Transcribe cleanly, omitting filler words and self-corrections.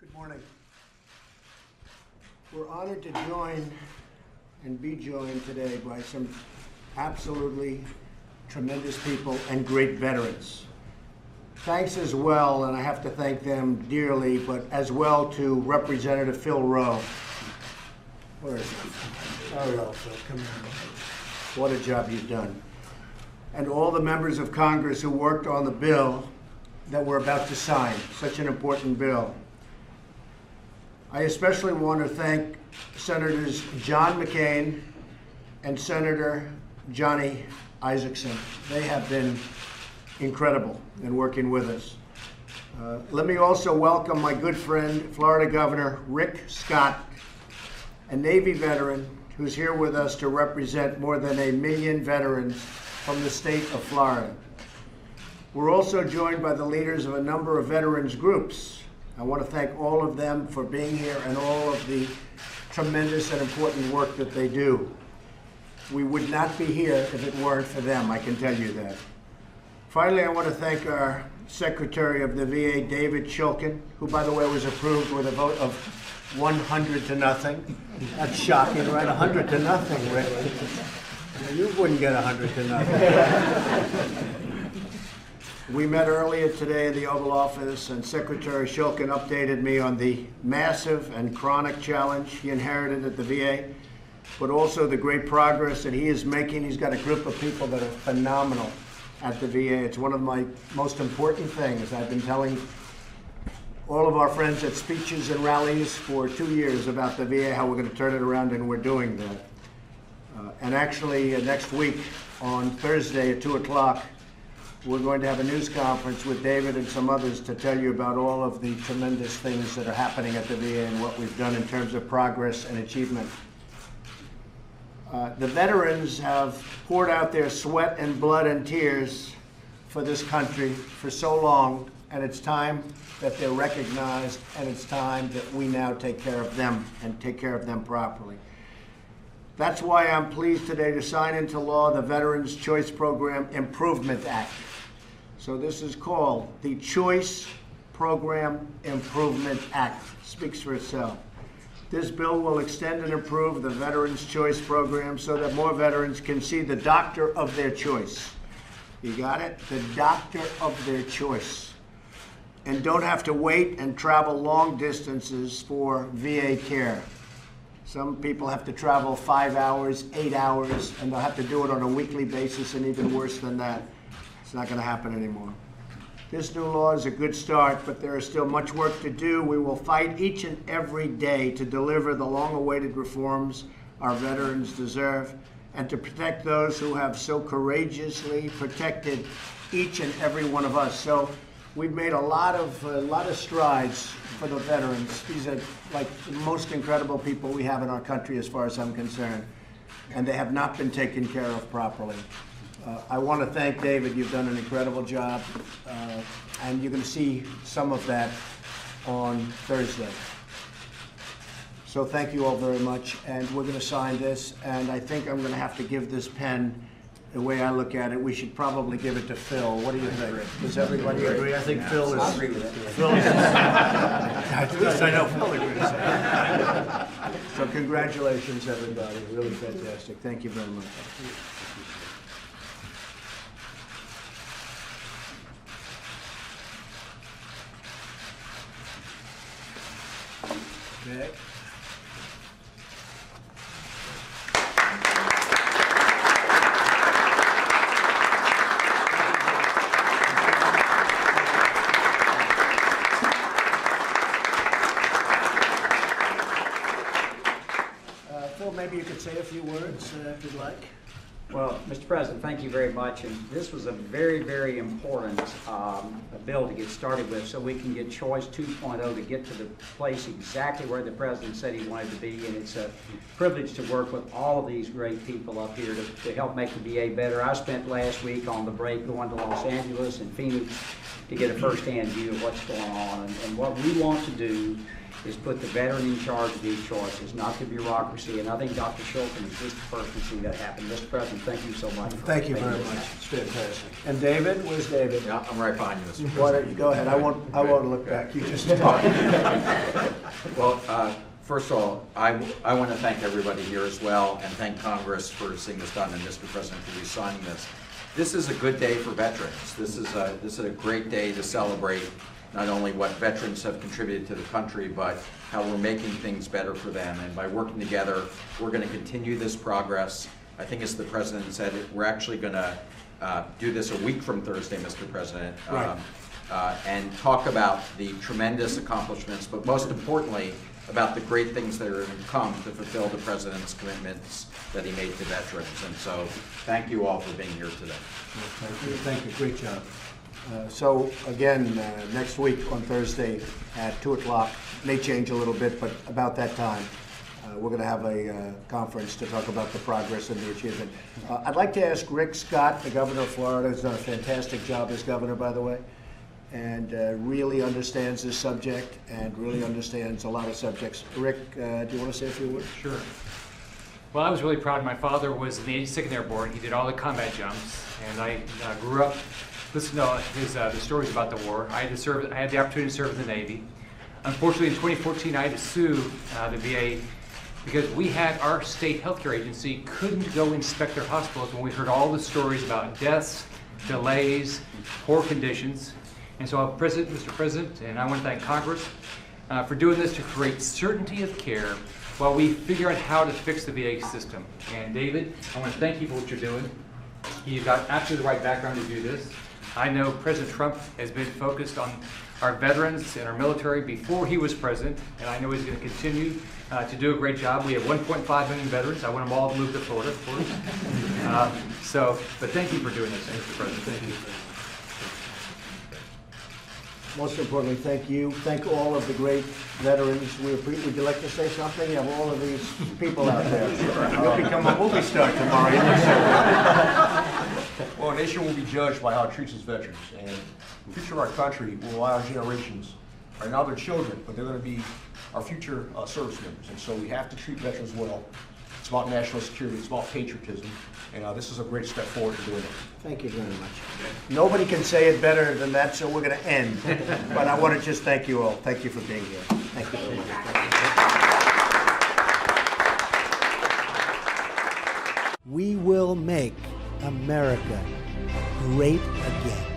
Good morning. We're honored to join and be joined today by some absolutely tremendous people and great veterans. Thanks as well, and I have to thank them dearly, but as well to Representative Phil Rowe. Where is he? Oh, Phil, come here. What a job you've done. And all the members of Congress who worked on the bill that we're about to sign, such an important bill. I especially want to thank Senators John McCain and Senator Johnny Isakson. They have been incredible in working with us. Let me also welcome my good friend, Florida Governor Rick Scott, a Navy veteran who's here with us to represent more than 1 million veterans from the state of Florida. We're also joined by the leaders of a number of veterans groups. I want to thank all of them for being here and all of the tremendous and important work that they do. We would not be here if it weren't for them, I can tell you that. Finally, I want to thank our Secretary of the VA, David Shulkin, who, by the way, was approved with a vote of 100 to nothing. That's shocking, right? 100 to nothing, Rick. You wouldn't get 100 to nothing. We met earlier today in the Oval Office, and Secretary Shulkin updated me on the massive and chronic challenge he inherited at the VA, but also the great progress that he is making. He's got a group of people that are phenomenal at the VA. It's one of my most important things. I've been telling all of our friends at speeches and rallies for 2 years about the VA, how we're going to turn it around, and we're doing that. And actually, next week on Thursday at 2 o'clock, we're going to have a news conference with David and some others to tell you about all of the tremendous things that are happening at the VA and what we've done in terms of progress and achievement. The veterans have poured out their sweat and blood and tears for this country for so long, and it's time that they're recognized, and it's time that we now take care of them and take care of them properly. That's why I'm pleased today to sign into law the Veterans Choice Program Improvement Act. So this is called the Choice Program Improvement Act. Speaks for itself. This bill will extend and improve the Veterans Choice Program so that more veterans can see the doctor of their choice. You got it? The doctor of their choice. And don't have to wait and travel long distances for VA care. Some people have to travel 5 hours, 8 hours, and they'll have to do it on a weekly basis, and even worse than that. It's not going to happen anymore. This new law is a good start, but there is still much work to do. We will fight each and every day to deliver the long-awaited reforms our veterans deserve and to protect those who have so courageously protected each and every one of us. So we've made a lot of strides for the veterans. These are like the most incredible people we have in our country as far as I'm concerned, and they have not been taken care of properly. I want to thank David. You've done an incredible job, and you're going to see some of that on Thursday. So thank you all very much, and we're going to sign this, and I think I'm going to have to give this pen. The way I look at it, we should probably give it to Phil. What do you think? Does everybody agree? I think Phil is. I agree with that. Phil is. At least I know Phil agrees. So congratulations, everybody. Really fantastic. Thank you very much. Okay. Maybe you could say a few words if you'd like. Well, Mr. President, thank you very much. And this was a very, very important bill to get started with so we can get Choice 2.0 to get to the place exactly where the President said he wanted to be. And it's a privilege to work with all of these great people up here to help make the VA better. I spent last week on the break going to Los Angeles and Phoenix to get a first-hand view of what's going on. And what we want to do is put the veteran in charge of these choices, not the bureaucracy. And I think Dr. Shulkin is just the person to see that happen. Mr. President, thank you so much. Thank you very much. It's fantastic. And David, where's David? Yeah, I'm right behind you, Mr. President. Why don't you go ahead? I won't look back. You just talk. Well, first of all, I want to thank everybody here as well, and thank Congress for seeing this done, and Mr. President for re-signing this. This is a good day for veterans. This is a great day to celebrate not only what veterans have contributed to the country, but how we're making things better for them. And by working together, we're going to continue this progress. I think, as the President said, we're actually going to do this a week from Thursday, Mr. President. Right. And talk about the tremendous accomplishments, but most importantly, about the great things that are going to come to fulfill the President's commitments that he made to veterans. And so, thank you all for being here today. Thank you. Thank you. Great job. So again, next week on Thursday at 2 o'clock, may change a little bit, but about that time, we're going to have a conference to talk about the progress and the achievement. I'd like to ask Rick Scott, the governor of Florida, who's done a fantastic job as governor, by the way, and really understands this subject and really understands a lot of subjects. Rick, do you want to say a few words? Sure. Well, I was really proud. My father was in the 82nd Airborne. He did all the combat jumps, and I grew up listening to his the stories about the war. I had the opportunity to serve in the Navy. Unfortunately, in 2014, I had to sue the VA because we had our state healthcare agency couldn't go inspect their hospitals when we heard all the stories about deaths, delays, poor conditions. And so, Mr. President, and I want to thank Congress for doing this to create certainty of care while we figure out how to fix the VA system. And David, I want to thank you for what you're doing. You've got absolutely the right background to do this. I know President Trump has been focused on our veterans and our military before he was president, and I know he's going to continue to do a great job. We have 1.5 million veterans. I want them all to move to Florida, of course. But thank you for doing this, Mr. President. Thank you. Most importantly, thank you. Thank all of the great veterans. Would you like to say something? You have all of these people out there. You'll become a movie star tomorrow. Well, a nation will be judged by how it treats its veterans, and the future of our country will allow generations. Right now they're children, but they're going to be our future service members, and so we have to treat veterans well. It's about national security, it's about patriotism, and this is a great step forward to doing it. Thank you very much. Nobody can say it better than that, so we're going to end. But I want to just thank you all. Thank you for being here. Thank you very much. We will make America great again.